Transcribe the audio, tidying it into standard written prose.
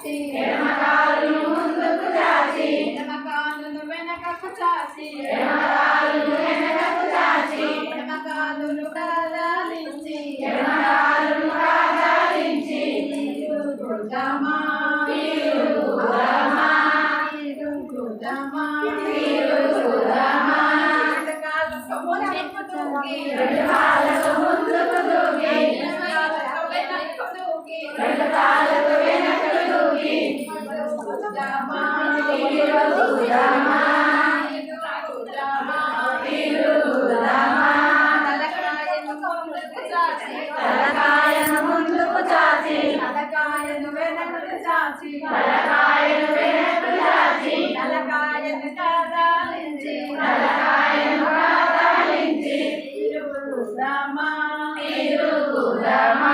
చాచి ఎడమ కాలును ముందుకు చాచి ఎడమ కాలును వెనకకు చాచి ఎడమ కాలును వెనకకు చాచి ఎడమ కాలును కదలించి ఎడమ కాలును కదలించి తిరుగుదామా తిరుగుదామా తిరుగుదామా తిరుగుదామా రెండు కాళ్ళకు ముందుకు దూకి రెండు కాళ్ళకు వెనక్కు దూకి తిరుగుదామా తిరుగుదామా తిరుగుదామా తలకాయను ముందుకు చాచి తలకాయను వెనక్కు చాచి తలకాయను వెనక్కు చాచి తలకాయను కదలించి తలకాయను కదలించి తిరుగుదామా తిరుగుదామా